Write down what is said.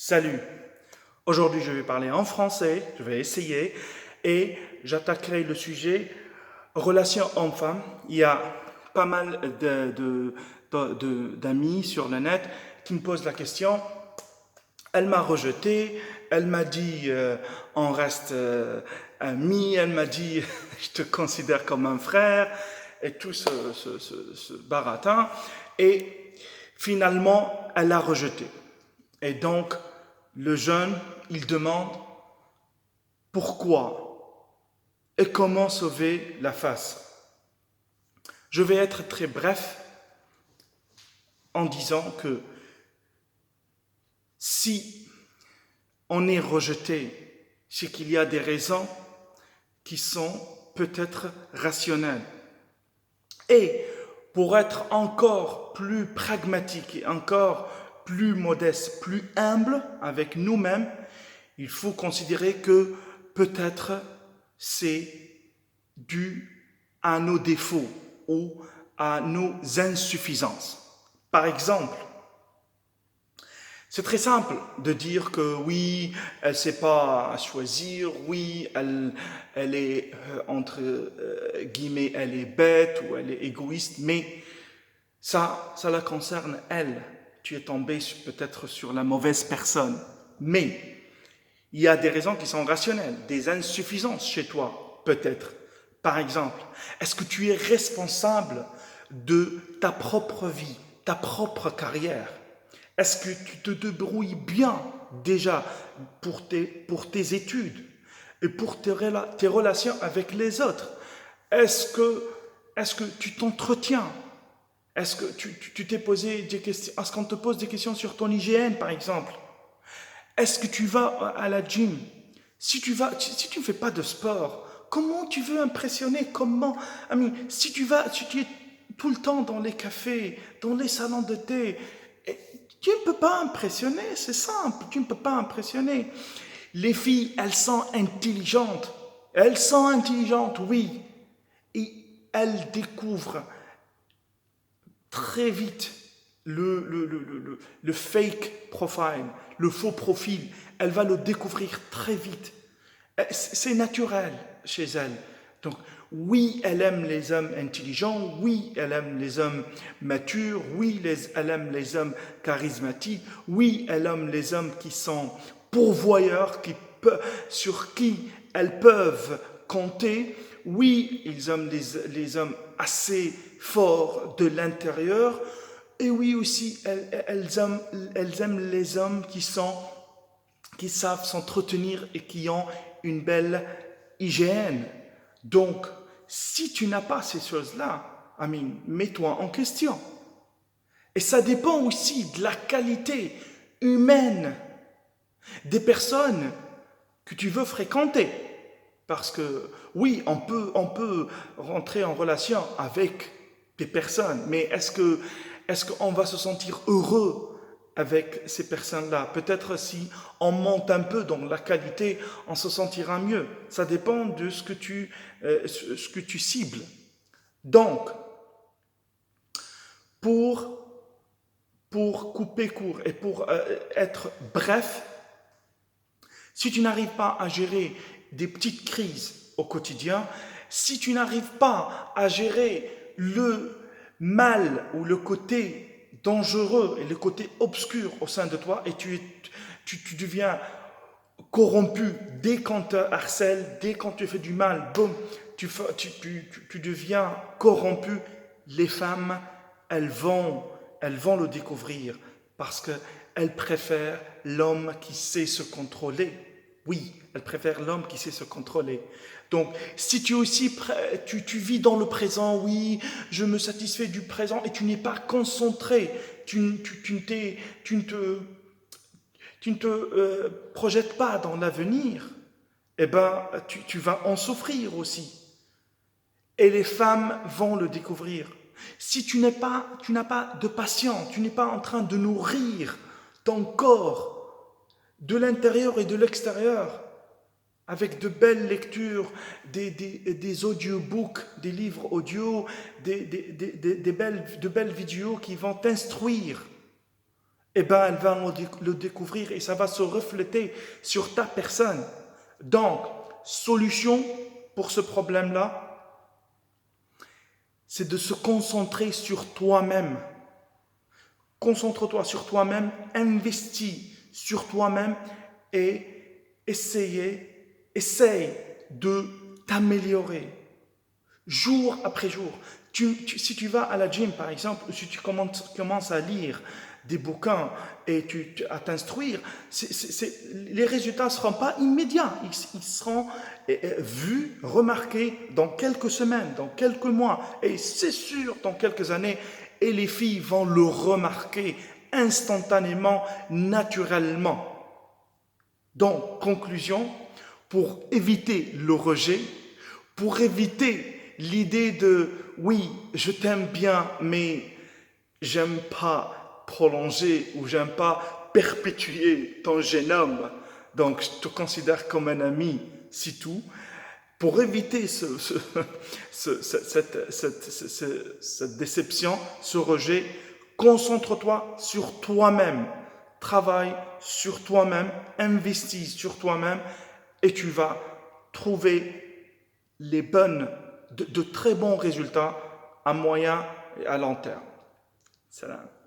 Salut! Aujourd'hui, je vais parler en français, je vais essayer, et j'attaquerai le sujet relation homme-femme. Il y a pas mal d'amis sur le net qui me posent la question. Elle m'a rejeté, elle m'a dit on reste amis, elle m'a dit je te considère comme un frère, et tout ce baratin. Et finalement, elle a rejeté. Et donc, le jeune, il demande pourquoi et comment sauver la face. Je vais être très bref en disant que si on est rejeté, c'est qu'il y a des raisons qui sont peut-être rationnelles. Et pour être encore plus pragmatique et encore plus modeste, plus humble avec nous-mêmes, il faut considérer que peut-être c'est dû à nos défauts ou à nos insuffisances. Par exemple, c'est très simple de dire que oui, elle ne sait pas choisir, oui, elle est, entre guillemets, elle est bête ou elle est égoïste, mais ça la concerne elle. Tu es tombé peut-être sur la mauvaise personne. Mais il y a des raisons qui sont rationnelles, des insuffisances chez toi, peut-être. Par exemple, est-ce que tu es responsable de ta propre vie, ta propre carrière? Est-ce que tu te débrouilles bien déjà pour tes études et pour tes relations avec les autres? Est-ce que tu t'entretiens? Est-ce que tu t'es posé des questions? Est-ce qu'on te pose des questions sur ton hygiène, par exemple? Est-ce que tu vas à la gym? Si tu ne fais pas de sport, comment tu veux impressionner? Si tu es tout le temps dans les cafés, dans les salons de thé, tu ne peux pas impressionner, c'est simple, tu ne peux pas impressionner. Les filles, elles sont intelligentes. Elles sont intelligentes, oui. Et elles découvrent très vite le fake profile, le faux profil. Elle va le découvrir très vite. C'est naturel chez elle. Donc, oui, elle aime les hommes intelligents, oui, elle aime les hommes matures, oui, elle aime les hommes charismatiques, oui, elle aime les hommes qui sont pourvoyeurs, sur qui elles peuvent compter. Oui, ils aiment les hommes assez forts de l'intérieur. Et oui aussi, elles aiment les hommes qui savent s'entretenir et qui ont une belle hygiène. Donc, si tu n'as pas ces choses-là, mets-toi en question. Et ça dépend aussi de la qualité humaine des personnes que tu veux fréquenter. Parce que oui, on peut rentrer en relation avec des personnes, mais est-ce qu'on va se sentir heureux avec ces personnes-là? Peut-être si on monte un peu dans la qualité, on se sentira mieux. Ça dépend de ce que tu cibles. Donc, pour couper court et pour être bref, si tu n'arrives pas à gérer des petites crises au quotidien, si tu n'arrives pas à gérer le mal ou le côté dangereux et le côté obscur au sein de toi et tu deviens corrompu dès qu'on te harcèle, dès qu'on te fait du mal, boum, tu deviens corrompu, les femmes, elles vont le découvrir parce qu'elles préfèrent l'homme qui sait se contrôler. Oui, elles préfèrent l'homme qui sait se contrôler. Donc, si tu aussi tu vis dans le présent, oui, je me satisfais du présent et tu n'es pas concentré, tu ne te projettes pas dans l'avenir, eh ben, tu vas en souffrir aussi. Et les femmes vont le découvrir. Si tu n'as pas de patience, tu n'es pas en train de nourrir ton corps de l'intérieur et de l'extérieur, avec de belles lectures, des audiobooks, des livres audio, de belles vidéos qui vont t'instruire eh ben, elle va le découvrir et ça va se refléter sur ta personne. Donc, solution pour ce problème-là, c'est de se concentrer sur toi-même. Concentre-toi sur toi-même, investis sur toi-même et essaye de t'améliorer jour après jour. Si tu vas à la gym, par exemple, ou si tu commences à lire des bouquins et à t'instruire, les résultats ne seront pas immédiats. Ils seront vus, remarqués dans quelques semaines, dans quelques mois, et c'est sûr dans quelques années. Et les filles vont le remarquer instantanément, naturellement. Donc, conclusion, pour éviter le rejet, pour éviter l'idée de oui, je t'aime bien, mais j'aime pas prolonger ou j'aime pas perpétuer ton jeune homme, donc je te considère comme un ami, c'est tout. Pour éviter cette déception, ce rejet, concentre-toi sur toi-même, travaille sur toi-même, investis sur toi-même et tu vas trouver de très bons résultats à moyen et à long terme. Salam.